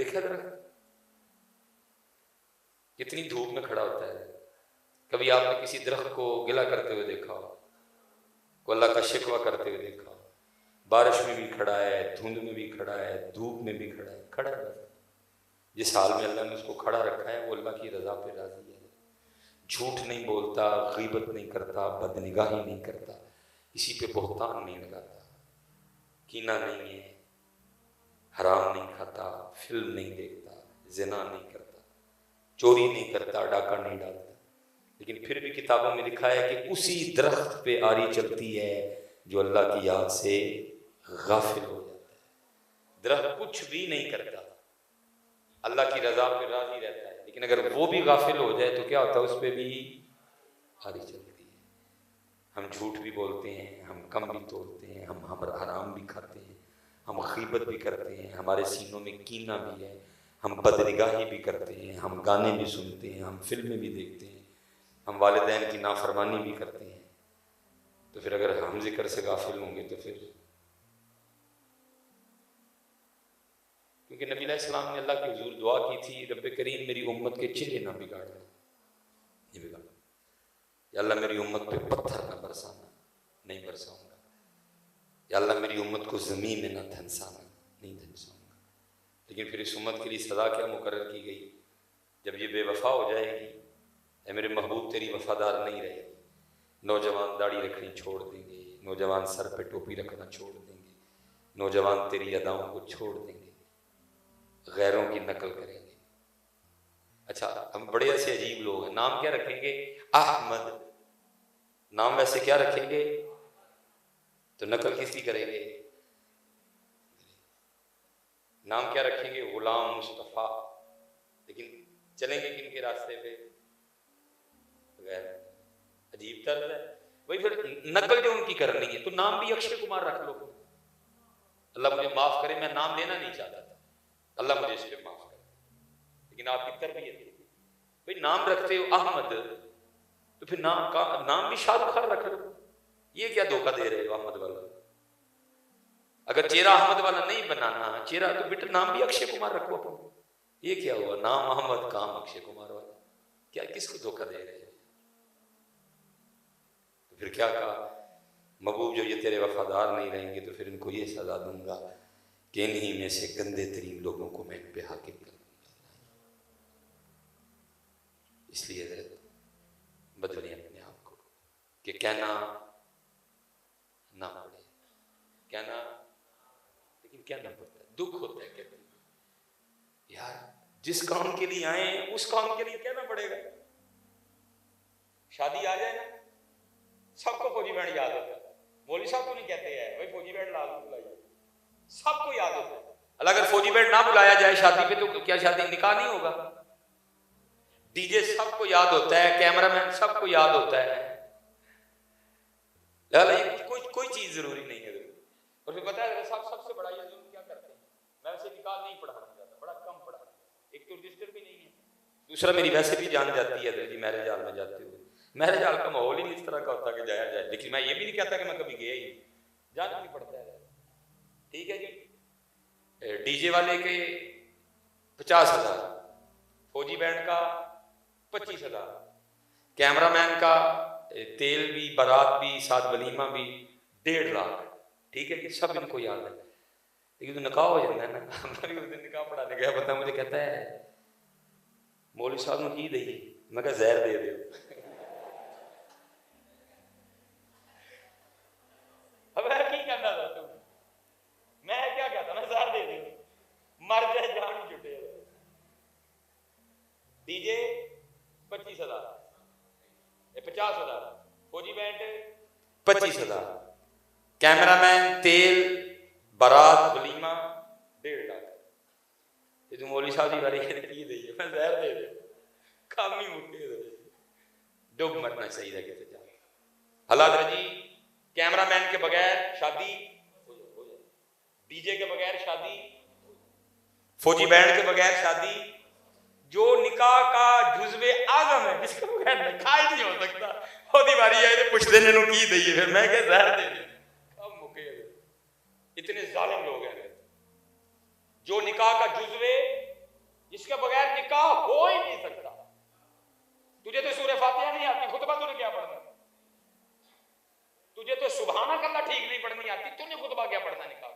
देखा दरख्त कितनी धूप में खड़ा होता है। कभी आपने किसी दरख्त को गिला करते हुए देखा हो, को अल्लाह का शिकवा करते हुए देखा हो? बारिश में भी खड़ा है, धुंध में भी खड़ा है, धूप में भी खड़ा है, खड़ा है। जिस हाल में अल्लाह ने उसको खड़ा रखा है वो अल्लाह की रजा पे राजी है। झूठ नहीं बोलता, गीबत नहीं करता, बदनिगाही नहीं करता, किसी पे बोहतान नहीं लगाता, कीना नहीं है, हराम नहीं खाता, फिल्म नहीं देखता, जिना नहीं करता, चोरी नहीं करता, डाका नहीं डालता। लेकिन फिर भी किताबों में लिखा है कि उसी दरख्त पे आरी चलती है जो अल्लाह की याद से गाफिल हो जाता है। दरख्त कुछ भी नहीं करता, अल्लाह की रजा पे राजी रहता है, लेकिन अगर वो भी गाफिल हो जाए तो क्या होता है, उस पर भी आरी चलती है। हम झूठ भी बोलते हैं, हम कम भी तोड़ते हैं, हम हराम भी खाते हैं, हम गीबत भी करते हैं, हमारे सीनों में कीना भी है, हम बदनिगाही भी करते हैं, हम गाने भी सुनते हैं, हम फिल्में भी देखते हैं, हम वालिदैन की नाफरमानी भी करते हैं। तो फिर अगर हम जिक्र से गाफिल होंगे तो फिर, क्योंकि नबी अलैहिस्सलाम ने अल्लाह के हुजूर दुआ की थी, रब्बे करीम मेरी उम्मत के चेहरे ना बिगाड़ना, नहीं बिगाड़ना, या अल्लाह मेरी उम्मत पे पत्थर ना बरसाना, नहीं बरसाऊंगा, या अल्लाह मेरी उम्मत को ज़मीन में ना धंसाना, नहीं धंसाऊंगा। लेकिन फिर इस उम्मत के लिए सज़ा क्या मुकर्रर की गई, जब ये बेवफा हो जाएगी, ऐ मेरे महबूब तेरी वफादार नहीं रहेगी, नौजवान दाढ़ी रखनी छोड़ देंगे, नौजवान सर पे टोपी रखना छोड़ देंगे, नौजवान तेरी अदाओं को छोड़ देंगे, गैरों की नकल करेंगे। अच्छा, हम बड़े ऐसे अजीब लोग हैं, नाम क्या रखेंगे? अहमद, नाम वैसे क्या रखेंगे, तो नकल किसकी करेंगे? नाम क्या रखेंगे? गुलाम मुस्तफ़ा, लेकिन चलेंगे किन के रास्ते पे? गैर। अजीब तर्ज है। वही फिर नकल जो उनकी करनी है, तो नाम भी अक्षय कुमार रख लो। अल्लाह मुझे माफ करे, मैं नाम लेना नहीं चाहता था, अल्लाह मुझे इस पे माफ करे, लेकिन आपकी तरबियत है भाई, नाम रखते हो अहमद, तो फिर नाम भी शाहरुख खान रख लो। ये क्या धोखा दे रहे हो अहमद वाला? अगर चेहरा अहमद वाला नहीं बनाना चेहरा, तो बेटा नाम भी अक्षय कुमार रखो अपन। ये क्या हुआ, नाम अहमद काम अक्षय कुमार वाला, क्या किसको धोखा दे रहे हो? तो फिर क्या कहा, महबूब जो ये तेरे वफादार नहीं रहेंगे तो फिर इनको ये सजा दूंगा कि इन्हीं में से गंदे तरीन लोगों को मैं इन पे हाकिम कर दूंगा। इसलिए बदले अपने आप को कि कहना ना पड़े, कहना, लेकिन कहना पड़ता है, दुख होता है कहते यार, जिस काम के लिए आए उस काम के लिए कहना पड़ेगा। शादी आ जाए ना, सबको फौजी बैंड याद होता है, मौलवी साहब को नहीं कहते हैं भाई फौजी बैंड ला दो, बुलाइए, सबको याद होता है। अगर फौजी बैंड ना बुलाया जाए शादी पे तो क्या शादी निकाह नहीं होगा? डीजे सबको याद होता है, कैमरामैन सबको याद होता है, कोई चीज जरूरी नहीं है। और फिर पता है साहब सबसे बड़ा ये जुल्म क्या करते हैं, मैं वैसे निकाह नहीं पढ़ाना चाहता, बड़ा कम पढ़ा, एक तो रजिस्टर भी नहीं है, दूसरा मेरी वैसे भी जान जाती है जी मैरिज हॉल में जाते हुए, मैरिज हॉल का माहौल ही इस तरह का होता है कि जाया जाए, लेकिन मैं ये भी नहीं कहता कि मैं कभी गया ही, जाना भी पड़ता है। ठीक है जी, डीजे वाले के 50,000, फौजी बैंड का 25,000, कैमरामैन का तेल भी, बारात भी, साथ वलीमा भी 1.5 लाख। ठीक है कि सब इनको याद है, लेकिन तो निकाह हो जाता है ना। हमारी उस दिन निकाह पढ़ाने गया, पता मुझे कहता है मौलवी साहब ने की दी, मैं कहा जहर दे दे। अब की कहना था तू, मैं क्या कहता, मैं जहर दे दे, मर जाए जान जुटे। डीजे 25,000, 50,000, फौजी बैंड 25,000, कैमरामैन, तेल, बारात, वलीमा 1.5 लाख। ये तो मौलवी साहब की बारी की दी है, मैं जहर दे दे, काम ही मुक्के डूब मरना चाहिए कितने जा। हालात रजी, कैमरामैन के बगैर शादी, डीजे के बगैर शादी, फौजी बैंड के बगैर शादी, जो निकाह का जुज़्वे आज़म है जिसके बगैर निकाह ही नहीं हो सकता, ओदी बारी आए तो पुछ देने की दी है, फिर मैं क्या जहर दे दे, कब मुके। इतने जालिम लोग हैं जो निकाह का जुज़्वे इसके बगैर निकाह हो ही नहीं सकता। तुझे तो सूरह फातिहा नहीं आती, खुतबा तूने क्या पढ़ना? तुझे तो सुभान अल्लाह ठीक नहीं पढ़नी आती, तूने खुतबा क्या पढ़ना निकाह?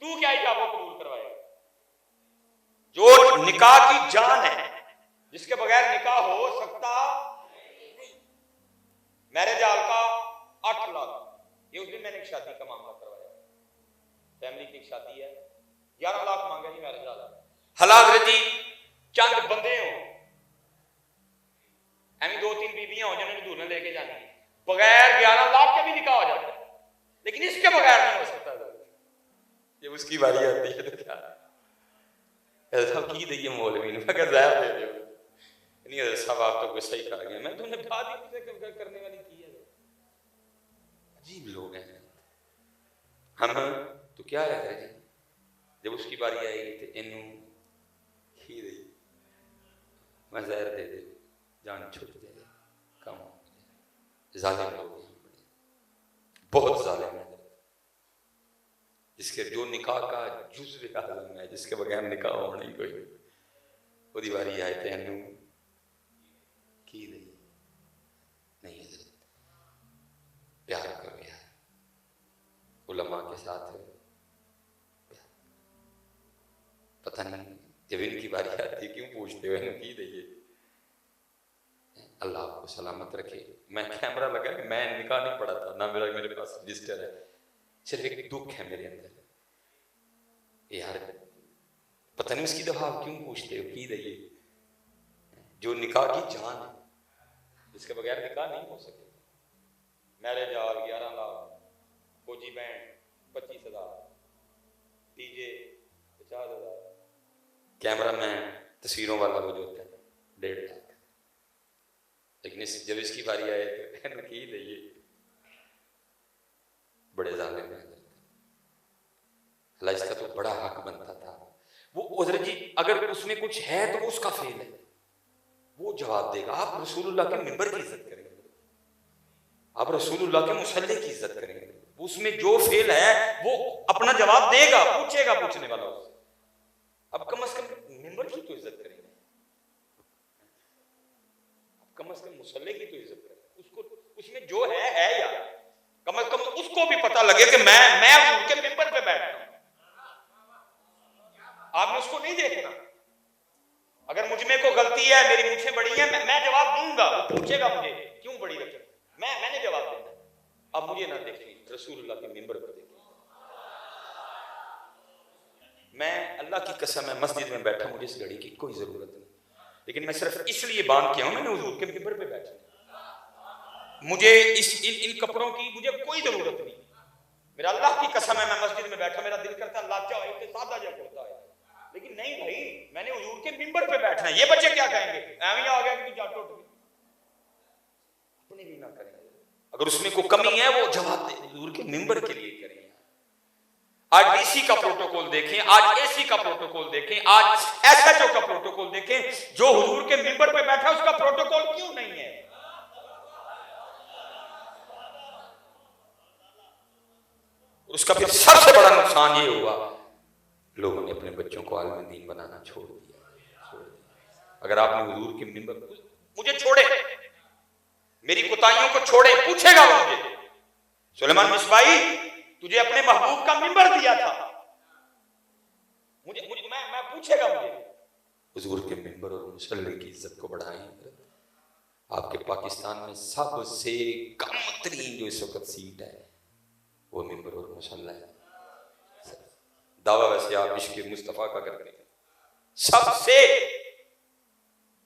तू क्या इजाबा कबूल करवाएगा? जो निकाह की जान है, जिसके बगैर निकाह हो सकता नहीं। मैरिज हॉल का 8 लाख, ये उस दिन मैंने एक शादी का मामला करवाया, फैमिली की शादी है, 11 लाख मांगे जी मैरिज हॉल। हलाल रजी चंद बंदे हो, एवं 2-3 बीबियां हो जिन्होंने दूल्हे लेके जानी, बगैर 11 लाख के भी निकाह हो जाता है, लेकिन इसके बगैर नहीं हो सकता। ये उसकी बारी आती है तो क्या साहब की दी मौलवी ने, मैं जहर दे दो नहीं साहब, आप तो गुस्सा ही कर गए, मैं तुमने बात ही करने वाली की है। अजीब लोग हैं हम। तो क्या है जी, जब उसकी बारी आएगी तो इनू ही दे, मैं जहर दे दे, जान छुट जाए, कम हो जाए। जालिम लोग हैं, बहुत जालिम है, जिसके जो निकाह का जुज़्व आज़म है, जिसके बगैर निकाह होना ही कोई, वो बारी आए तो इनू की दे नहीं। प्यार करो यार, उलमा के साथ पता नहीं जब इनकी बारी आती क्यों पूछते हो इन्हें की दे। अल्लाह आपको सलामत रखे। मैं कैमरा लगा, मैं निकाह नहीं पढ़ा था ना, मेरे पास रजिस्टर है, सिर्फ एक दुख है मेरे अंदर यार, पता नहीं उसकी दफा आप क्यों पूछते हो की दे। जो निकाह की जान है, जिसके बगैर निकाह नहीं हो सके। मैरिज हॉल 11 लाख, फौजी बैंड 25,000, डीजे 50,000, कैमरा मैन तस्वीरों वाला वो जो होता है 1.5 लाख। लेकिन जब इसकी बारी आए तो की दे, बड़े जालिम हैं। इसका तो बड़ा हक बनता था। वो उधर जी अगर उसमें कुछ है तो वो उसका फेल है, वो जवाब देगा। आप रसूलुल्लाह के मिंबर की इज्जत करेंगे, आप रसूलुल्लाह के मुसल्ले की इज्जत करेंगे, उसमें जो फेल है वो अपना जवाब देगा, पूछेगा पूछने वाला उससे। अब कम से कम मिंबर की तो इज्जत करेंगे, कम से कम मुसल्ले की तो इज्जत करेंगे, उसको उसमें जो है यार, कम से कम उसको भी पता लगे कि मैं उनके मिंबर पे बैठता हूं। आपने उसको नहीं देखना। अगर मुझ में को गलती है, मेरी मूंछें बड़ी हैं, मैं जवाब दूंगा, वो पूछेगा मुझे क्यों बड़ी रखी, मैंने जवाब देना। अब मुझे ना देखिए, रसूलुल्लाह के मिंबर पर देखिए। मैं अल्लाह की कसम है मस्जिद में बैठा, मुझे इस घड़ी की कोई जरूरत नहीं, लेकिन मैं सिर्फ इसलिए बांध के हूं, मैंने हुजूर के मिंबर पे बैठा, मुझे इन कपड़ों की मुझे कोई जरूरत नहीं। मेरा अल्लाह की कसम है, मैं मस्जिद में बैठा, मेरा दिल करता लाचा हो तो सादा जा कुर्ता है, लेकिन नहीं भाई, मैंने हुजूर के मिंबर पे बैठना है। ये बच्चे क्या कहेंगे, एवं आ गया कि जाट उठ गई, अपने भी ना करेंगे। अगर उसमें कोई कमी है वो जवाब दे, हुजूर के मिंबर के लिए करें। आज डीसी का प्रोटोकॉल देखें, आज एसी का प्रोटोकॉल देखें, आज एसएचओ का प्रोटोकॉल देखें, जो हुजूर के मिंबर पे बैठा उसका प्रोटोकॉल क्यों नहीं है? उसका फिर सबसे बड़ा नुकसान ये हुआ, लोगों ने अपने बच्चों को आलिम दीन बनाना छोड़ दिया। अगर आपने हुजूर के मिंबर, मुझे छोड़े, मेरी कुताइयों को छोड़े, पूछेगा वो मुझे, सुलेमान मिसबाही तुझे अपने महबूब का मिंबर दिया था, मुझे मैं पूछेगा मुझे। हुजूर के मिंबर और मुसल्ले की इज्जत को बढ़ाएं। आपके पाकिस्तान में सबसे कम तरीन जो इस वक्त सीट है वो मिंबर और मुसल्ला है। दावा वैसे आप इश्क़ मुस्तफ़ा का करते हैं सबसे।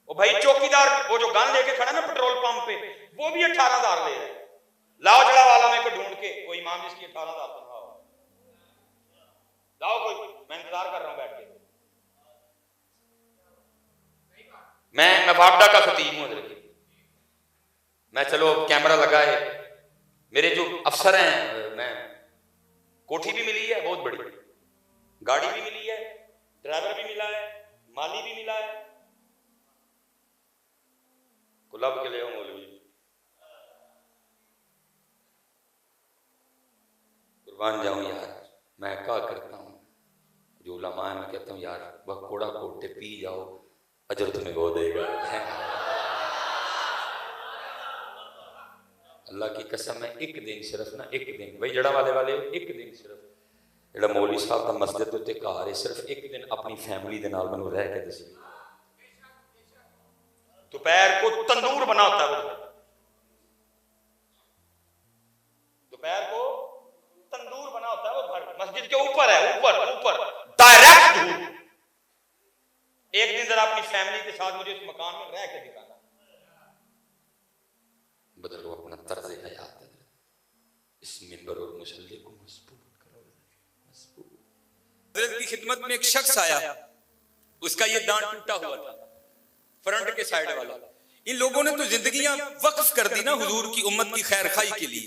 वो भाई चौकीदार वो जो गन लेके खड़ा ना पेट्रोल पंप पे, वो भी 18,000 ले रहा है। लाओ जड़ा वाला मेरे को ढूंढ के कोई इमाम जिसकी 18,000 तनख्वाह हो, लाओ कोई, मैं इंतजार कर रहा हूं बैठ के। मैं वापडा का खतीब हूं, मैं चलो कैमरा लगाए, मेरे जो अफसर हैं, मैं कोठी भी मिली है बहुत बड़ी, गाड़ी भी मिली है, ड्राइवर भी मिला है, माली भी मिला है, गुलाब के ले मौलवी कुर्बान जाऊं यार। मैं क्या करता हूं, जो उलमा है मैं कहता हूं यार वह कोड़ा कोटे पी जाओ, अजर तुम्हें वो देगा। अल्लाह की कसम है, एक दिन सिर्फ ना, एक दिन भाई जड़ा वाले एक दिन सिर्फ जेड़ा मौलवी साहब का मस्जिद के उत्ते घर है, सिर्फ एक दिन अपनी फैमिली के नाल मैनूं रह के दसी। दोपहर को तंदूर बना होता है, दोपहर को तंदूर बना होता है, वो घर मस्जिद के ऊपर है, ऊपर डायरेक्ट धूप। एक दिन जरा अपनी फैमिली के साथ मुझे उस मकान में रह के दिखाना। बदलो अपना तर्ज हयात, इस मिंबर और मुसल्ले को मजबूत करो। हज़रत की खिदमत में एक शख्स आया, उसका ये दांत टूटा हुआ था, फ्रंट के साइड वाला। इन लोगों ने तो जिंदगियां वक्फ कर दी ना हुजूर की उम्मत की खैर खाई के लिए।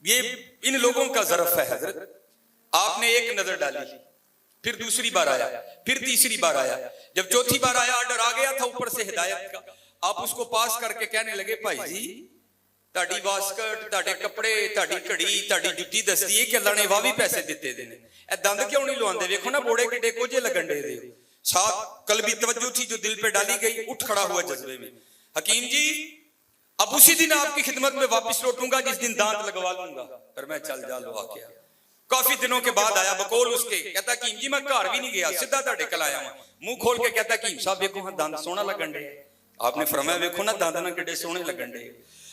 ये इन लोगों का ज़रफ है हजरत। आपने एक नजर डाली, फिर दूसरी बार आया, फिर तीसरी बार आया, जब चौथी बार आया ऑर्डर आ गया था ऊपर से हिदायत का। आप उसको पास करके कहने लगे, भाई जी ताड़ी वास्कट, ताड़े कपड़े, ताड़ी घड़ी, ताड़ी जुत्ती दसदी है कि अल्लाह ने वाह भी पैसे दिते देने। ए दंद क्यों नहीं लुआंदे? देखो ना बोड़े किडे कोजे लगन दे दे। साथ कल्बी तवज्जो थी जो दिल पे डाली गई, उठ खड़ा हुआ जज्बे में। हकीम जी अब उसी दिन आपकी खिदमत में वापस लौटूंगा जिस दिन दांत लगवा लूंगा। पर मैं चल जा लो आके काफी दिनों के बाद आया, बकौल उसके कहता कि जी मैं घर भी नहीं गया, सीधा ताड़े कल आया हूं। मुंह खोल के कहता कि साहब देखो हाँ दांत सोना लगन डे। आपने फरमाया देखो ना दांत ना किडे सोने लगन डे।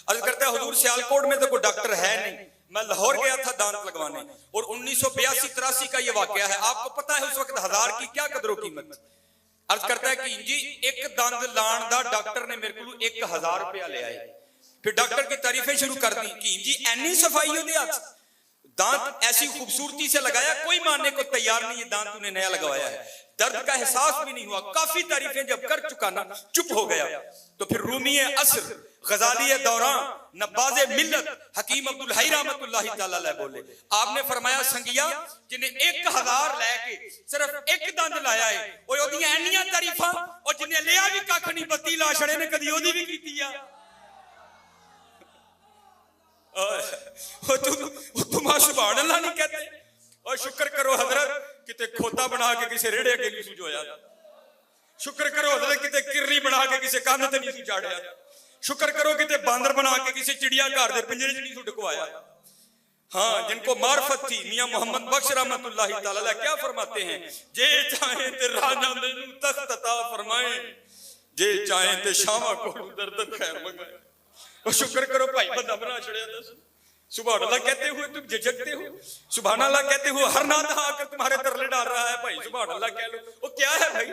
अर्ज करता है हुजूर सियालकोट में तो कोई डॉक्टर है नहीं, मैं लाहौर गया था दांत लगवाने, और 1982-83 का ये वाकया है। आपको पता है उस वक्त 1000 की क्या कदरों कीमत। अर्ज करता है कि जी एक दंद लाण दा डॉक्टर ने मेरे को 1000 रुपया ले आए। फिर डॉक्टर की तारीफें शुरू कर दी कि जी एनी सफाई हो दिया, दांत ऐसी खूबसूरती से लगाया, कोई मानने को तैयार नहीं, ये दांत तूने नया लगवाया है। दर्द का एहसास भी नहीं हुआ। काफी तारीफें जब कर चुका ना, चुप हो गया। तो फिर रूमी असर, गजाली दौरान, नब्बाज़े मिल्लत, हकीम अब्दुल हई रहमतुल्लाहि तआला अलैह बोले, आपने फरमाया संगिया जिन्हें 1000 लेके सिर्फ एक दंद लाया है, ओए ओदियां एनियां तारीफां, और जिन्हें लिया भी कख नहीं बत्ती ला छड़े ने कदी ओदी भी कीती आ। तुम सुभान अल्लाह नहीं कहते? और शुक्र करो हजरत किते खोता बना के किसी रेड़े के नहीं सुझोया। शुक्र करो हजरत किते किरली बना के किसी कंध ते नहीं सुझाड़िया। शुक्र करो किते बांदर बना के किसी चिड़िया घर दे पिंजरे च नहीं सुटकवाया। हाँ, जिनको मार्फत थी मियां मोहम्मद बख्श रहमतुल्लाहि तआला अलैह क्या फरमाते हैं, जे चाहे ते राजा मैनू तख्त अता फरमाए, जे चाहे ते शामा को दर्द खैर मंगाए। और शुक्र करो भाई बंदा बना छड़िया। दस सुभान अल्लाह कहते हुए तुम झिझकते हो, सुभान अल्लाह कहते हुए हर नादा आकर तुम्हारे तरले डाल रहा है। भाई सुभान अल्लाह कह लो, वो क्या है भाई?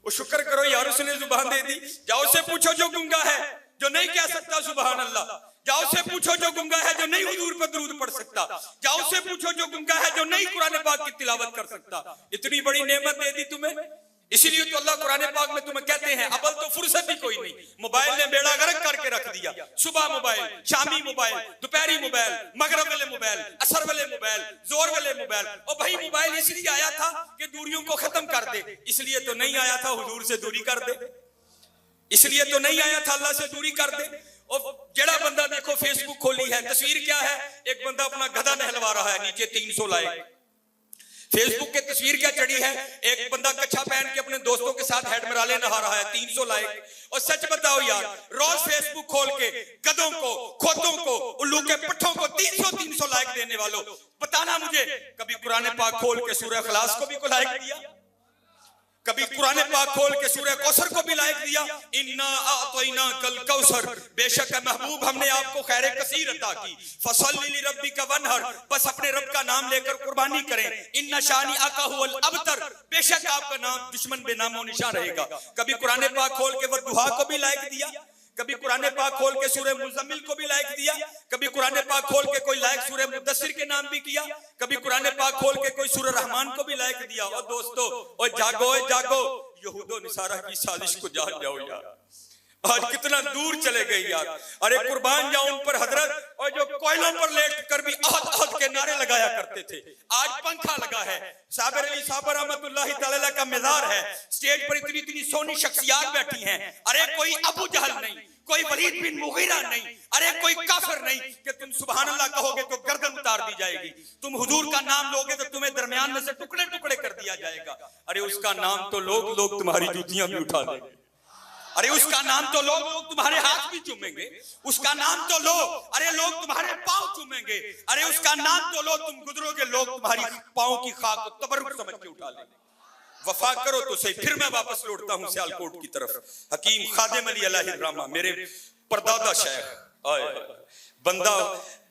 वो शुक्र करो यार उसने जुबान दे दी। जाओ से पूछो जो गुंगा है, जो नहीं कह सकता सुभान अल्लाह। जाओ से पूछो जो गुंगा है, जो नहीं हुजूर पर दुरूद पढ़ सकता। जाओ से पूछो जो गुंगा है, जो नहीं कुरान पाक की तिलावत कर सकता। इतनी बड़ी नेमत दे दी तुम्हें, इसीलिए तो अल्लाह कुरान पाक में तुम्हें कहते हैं अबल तो फुर्सत भी कोई नहीं, मोबाइल ने बेड़ा गर्क करके रख दिया। सुबह मोबाइल, शामी मोबाइल, दोपहरी मोबाइल, मगरब वाले मोबाइल, असर वाले मोबाइल, जोर वाले मोबाइल। और भाई मोबाइल इसलिए आया था कि दूरियों को खत्म कर दे, इसलिए तो नहीं आया था हुजूर से दूरी कर दे, इसलिए तो नहीं आया था अल्लाह से दूरी कर दे। और जड़ा बंदा देखो फेसबुक खोली है, तस्वीर क्या है, एक बंदा अपना गधा नहलवा रहा है, नीचे 300 लाइक। फेसबुक के तस्वीर क्या चढ़ी है, एक बंदा कच्छा पहन के अपने दोस्तों के साथ हेडमराले नहा रहा है, 300 लाइक। और सच बताओ यार, रोज फेसबुक खोल के गधों को, खोतों को, उल्लू के पट्ठों को 300 लाइक देने वालों, बताना मुझे कभी कुरान पाक खोल के सूरह इखलास को भी को लाइक दिया? कभी कुरान पाक खोल के सूरह कौसर को भी लाइक दिया? इन्ना आतैना कल कौसर, बेशक महबूब हमने आपको खैर कसीर अता की। फसल्लि लिरब्बिका वनहर, बस अपने रब का नाम लेकर कुर्बानी करें। इन्ना शानी आका हुवल अबतर, बेशक आपका नाम दुश्मन बेनामो निशान रहेगा। कभी कुरान पाक खोल के वद्दुहा को भी लाइक दिया? कभी कुरान पाक खोल के सूरह मुज़म्मिल को भी लाइक दिया? कभी कुरान पाक खोल के कोई लाइक सूरह मुद्दस्सिर के नाम भी किया? कभी कुरान पाक खोल के कोई सूरह रहमान को भी लाइक दिया? और दोस्तों, और जागो यहूदो निसारा की साजिश को जान जाओ यार, आज कितना दूर चले गए यार। अरे कुर्बान जाओ उन पर हजरत, और जो कोयलों पर लेट कर भी अहद के नारे लगाया करते थे, आज पंखा लगा है। साबिर अली साहब रहमतुल्लाहि तआला का मज़ार है, स्टेज पर इतनी इतनी सोनी शख्सियात बैठी हैं, अरे कोई अबू जहल नहीं, कोई वलीद बिन मुगीरा नहीं, अरे कोई काफिर नहीं कि तुम सुभान अल्लाह कहोगे तो गर्दन उतार दी जाएगी, तुम हुजूर का नाम लोगे तो तुम्हें दरमियान में से टुकड़े टुकड़े कर दिया जाएगा। अरे उसका नाम तो लोग तुम्हारी जूतियां भी उठा लेंगे, अरे उसका नाम तो लोग तुम्हारे हाथ भी चूमेंगे, उसका नाम तो अरे लोग तुम्हारे पांव चूमेंगे, अरे उसका नाम तो तुम गुजरोगे, लोग तुम्हारी पांव की खाक को तबर्रुक समझ के उठा लेंगे। वफा करो तो सही। फिर मैं वापस लौटता हूं सियालकोट की तरफ। हकीम खादिम अली अलैहि रहमा, मेरे परदादा शेख, बंदा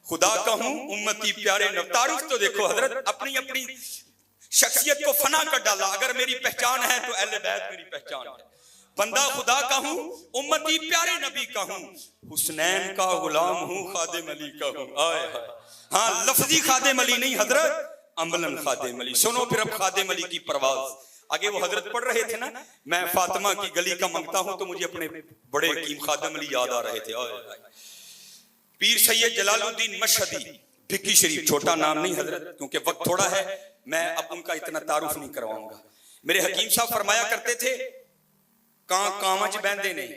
खुदा का हूं, उम्मती प्यारे नव। तारुफ तो देखो हजरत, अपनी अपनी शख्सियत को फना कर डाला। अगर मेरी पहचान है तो अहले बैत मेरी पहचान है। बंदा खुदा का हूं, उम्मती प्यारे नबी का हूं, हुसनैन का गुलाम हूं, खादिम अली का हूं। हाँ, लफ्जी खादिम अली नहीं हजरत, अमलन खादिम अली। सुनो फिर अब खादिम अली की परवाज। आगे वो हजरत पढ़ रहे थे ना, मैं फातिमा की गली का मंगता हूं, तो मुझे अपने बड़े हकीम खादिम अली याद आ रहे थे। पीर सैयद जलालुद्दीन मशहदी, भिक्की शरीफ, छोटा नाम नहीं हजरत, क्योंकि वक्त थोड़ा है, मैं अब उनका इतना तारुफ नहीं करवाऊंगा। मेरे हकीम साहब फरमाया करते थे, कांवां च बहंदे ने,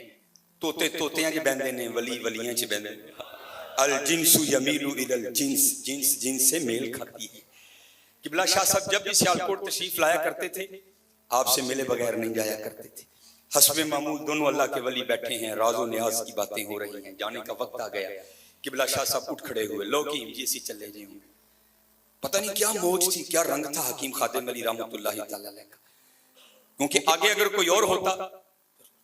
तोते तोतियां च बहंदे ने, वली वलियां च बहंदे ने। अल जिन्सु यमीलु इलल जिन्स, जिन्स जिन्स से मेल खाती है। किबला शाह साहब जब भी सियालकोट तशरीफ लाया करते थे, आपसे मिले बगैर नहीं जाया करते थे। हस्बे मामूल दोनों अल्लाह के वली बैठे हैं, राजो न्याज की बातें हो रही हैं, जाने का वक्त आ गया। किबला शाह साहब उठ खड़े हुए, लो की जैसी चले जी होंगे। पता नहीं क्या मौज थी, क्या रंग था हकीम खादिम अली रहमतुल्लाहि तआला अलैह का। क्योंकि आगे अगर कोई और होता,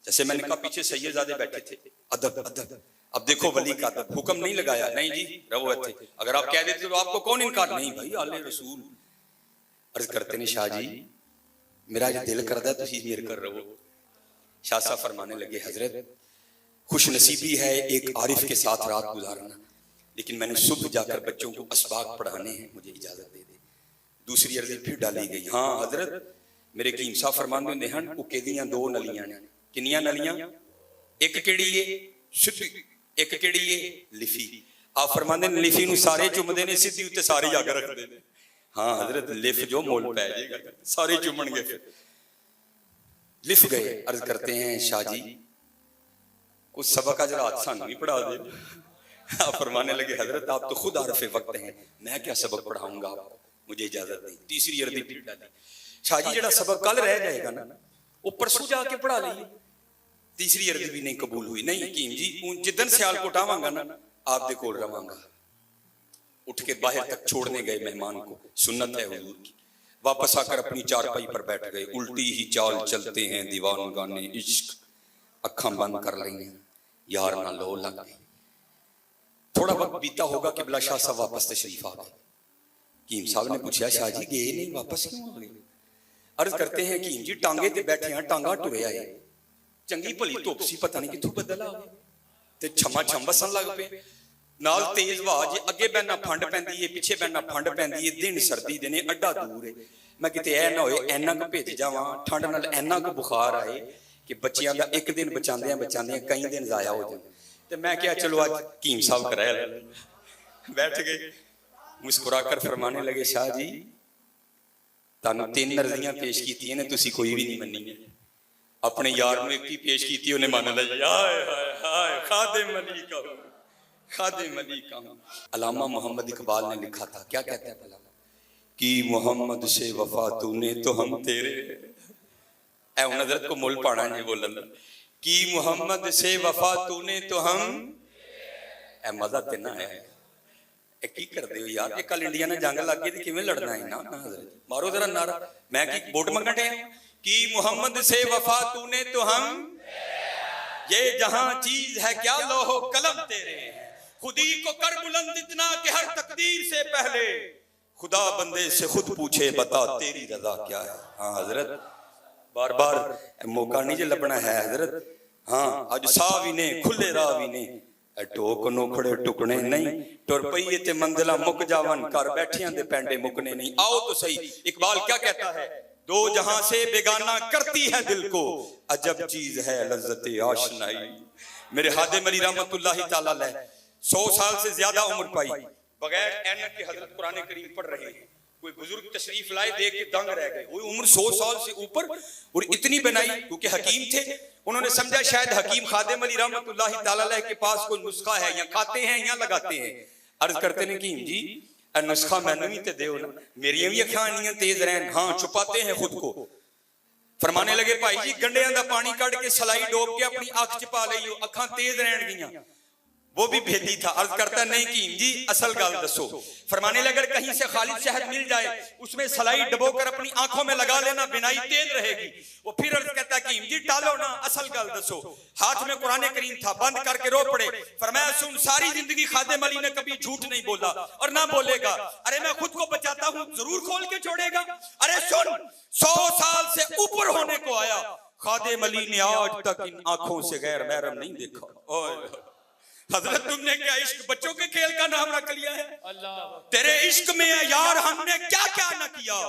जैसे मैंने कहा पीछे सैयदजादे बैठे थे, अदब अदब। अब देखो वली का अदब, हुक्म नहीं लगाया, नहीं जी रहो थे। अगर आप कह देते तो आपको कौन इनकार, नहीं भाई आले रसूल। अर्ज करते ने, शाह जी मेरा जो दिल करता है तुसी मेरे कर रहो। शाह साहब फरमाने लगे, हजरत खुश नसीबी है एक आरिफ के साथ रात गुजारना, लेकिन मैंने सुबह जाकर बच्चों को असबाक पढ़ाने हैं, मुझे इजाजत दे दे। दूसरी अर्जी फिर डाली गई, हाँ हजरत मेरे हकीम साहब फरमाने ने हन उकेदियां दो नलियां ने। किनियां नलियां? एक केड़ी है सिद्धी, एक केड़ी है लिफी। आप फरमाने ने लिफी नूं सारे चुमदे ने, सिद्धी उत्ते सारे आगे रखदे ने। हाँ हजरत लिफ जो मोल पै जाएगा, सारे चुमणगे। फिर लिफ गए, अर्ज करते हैं, शाह जी कुछ सबक आज रात सानू भी पढ़ा दे। आप फरमाने लगे, हजरत आप तो खुद आरफे वक्त हैं, मैं क्या सबक पढ़ाऊंगा आपको, मुझे इजाजत नहीं। तीसरी अर्जी फिर डाली, शाह जी जेड़ा सबक कल रह जाएगा ना, वो परसों जाके पढ़ा लीजिए। तीसरी अर्जी भी नहीं कबूल हुई। नहीं हकीम जी जिदन सियालकोट आवांगा ना, आप दे कोल रवांगा। उठ के बाहर तक छोड़ने गए मेहमान को, सुन्नत है हुजूर की। वापस आकर अपनी चारपाई पर बैठ गए। उल्टी ही चाल चलते हैं दीवान गाने इश्क, अखां बंद कर लेंगे यार ना लो लग गई। थोड़ा वक्त बीता होगा कि बिला शाह साहब वापस तशरीफ आ गए। हकीम साहब ने पूछा, शाह जी गए नहीं, वापस क्यों आ गए? अर्ज करते हैं, हकीम जी टांगे ते बैठे हैं, टांगा टुरे आए, चंगी भली धुप सी, पता नहीं किथों बदल आ गए ते छमा छम बसन लग पे। नाल तेज आवाज, अगे बहना फंड पैंदी है, पिछे बहना फंड पैंदी है। दिन सर्दी दे ने, अड्डा दूर है, मैं किते ऐ ना होए ऐना को भेज जावां, ठंड नाल ऐना को बुखार आए कि बच्चियां दा एक दिन बचांदे बचांदे कई दिन जाया हो जाए। ते मैं क्या चलो आज हकीम साहब कराया। बैठ गए, मुस्कुराकर फरमाने लगे, शाह जी तानू तीन अर्जियां पेश कीतियां ने, तुसी कोई भी नहीं मन्नी। अपने यार नूं एक ही पेश कीती, उन्हें मान लिया। हाय हाय हाय, खादिम अली का हूं, खादिम अली का हूं। अल्लामा मोहम्मद इकबाल ने लिखा था, क्या कहता है भला, कि मोहम्मद से वफा तूने तो हम तेरे। ऐ हजरत को मुल पाना नहीं बोलन, कि मोहम्मद से वफा तूने तो हम। ऐ मजा ते ना है, की करते हो यार, ये कल इंडिया ने जंग लग गई, किवें लड़ना है ना हजरत, मारो जरा नारा। मैं की वोट मंगण डे कि मोहम्मद से वफा तूने तो हम, ये जहां चीज है क्या लोहो कलम तेरे, खुदी को कर बुलंद इतना कि हर तकदीर से पहले खुदा बंदे से खुद पूछे, बता तेरी रजा क्या है। हाँ हजरत, बार बार मौका नहीं जो लबना है हजरत। हाँ अज साह भी ने, खुले राह भी ने, टोक नोखड़े टुकने नहीं, टुर पईए ते मंजिला मुक जावन, कर बैठियां दे पैंडे मुकने नहीं। आओ तो सही, इकबाल क्या कहता है, दो जहां से बेगाना करती है दिल को, अजब चीज है लज्जते आशनाई। मेरे हादिम अली रहमतुल्लाहि तआला अलैह 100 साल से ज्यादा उम्र पाई, बगैर ऐनक के हजरत कुरान करीम पढ़ रहे हैं। कोई बुजुर्ग तशरीफ लाए, देख के दंग रह गए। वो उम्र 100 साल से ऊपर और इतनी बनाई, क्योंकि हकीम थे। उन्होंने समझा शायद हकीम खादिम अली रहमतुल्लाहि ताला अलैह के पास कोई नुस्खा है, या खाते हैं या लगाते हैं। अर्ज करते ने कि जी नुस्खा मैनू भी ते देओ ना, मेरिया भी अखां तेज रहन। हाँ, छुपाते हैं खुद को। फरमाने लगे भाई जी गंढियां दा पानी कढ़ के सलाई डोब के अपनी अख च पा लईओ, अखां तेज रहन गियां। वो भी भेदी था। अर्ज करता नहीं कि जी असल गल दसो। फरमाने लगे कहीं से खालिद शहद मिल जाए, उसमें सलाई डबो कर अपनी आंखों में लगा लेना, बिनाई तेज रहेगी। वो फिर अर्ज करता कि जी टालो ना, असल गल दसो। हाथ में कुरान करीम था, बंद करके रो पड़े। फरमाया सुन, सारी जिंदगी खादिम अली ने कभी झूठ नहीं बोला और ना बोलेगा। अरे मैं खुद को बचाता हूँ, जरूर खोल के छोड़ेगा। अरे सुन, 100 साल से ऊपर होने को आया, खादिम अली ने आज तक इन आंखों से गैर महरम नहीं देखा। हजरत तुमने क्या इश्क बच्चों के खेल का नाम रख लिया है? तेरे इश्क में है यार हमने क्या क्या न किया,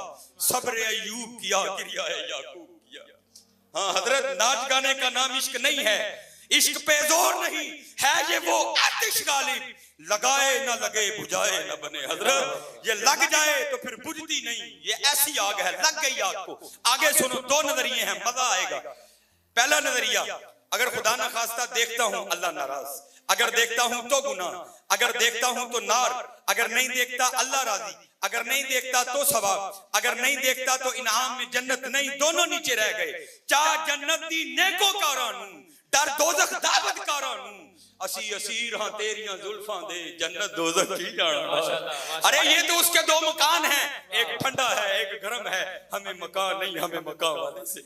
सब्र अय्यूब किया, गिरिया है याकूब किया। हाँ हजरत, नाच गाने का नाम इश्क नहीं है, इश्क पे जोर नहीं है, ये वो आतिश गालिब, लगाए ना लगे बुझाए ना बने। हजरत ये लग जाए तो फिर बुझती नहीं, ये ऐसी आग है, लग गई आग को। आगे सुनो, 2 नजरिए हैं, मजा आएगा। पहला नजरिया, अगर खुदा न खास्ता देखता हूं अल्लाह नाराज, अगर देखता हूं तो गुनाह, अगर देखता हूं तो नार, अगर नहीं देखता अल्लाह राजी, अगर नहीं देखता तो सवाब, अगर नहीं देखता तो इनाम में जन्नत नहीं, दोनों नीचे रह गए। चा जन्नत दी नेको कारानू, डर दोजख दावत कारानू, असी असीर हां तेरियां जुल्फां दे, जन्नत दोजख की जाना। अरे ये तो उसके 2 मकान हैं, एक ठंडा है एक गर्म है, हमें मकान नहीं, हमें मकान वाले से।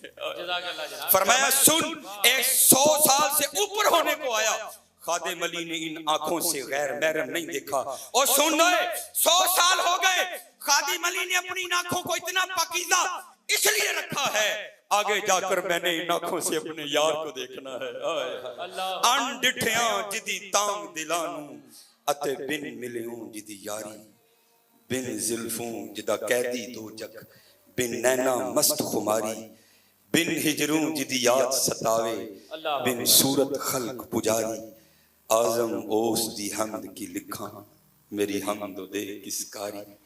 फरमाया सुन, 100 साल से ऊपर होने को आया, खादिम अली ने इन आंखों से गैर महरम नहीं देखा। और सुन लो, 100 साल हो गए, खादिम अली ने अपनी इन आंखों को इतना पाकीज़ा इसलिए रखा है, आगे जाकर मैंने इन आंखों से अपने यार को देखना है। अनडिठियां जिदी तांग दिलानू, अते बिन मिलियों जिदी यारी, बिन जुल्फों जिदा कैदी दो जग, बिन नैना मस्त खुमारी, बिन हिजरों जिदी याद सतावे, बिन सूरत खल्क पुजारी, आजम ओस दी हमद की लिखा, मेरी हमद दे किस कारी।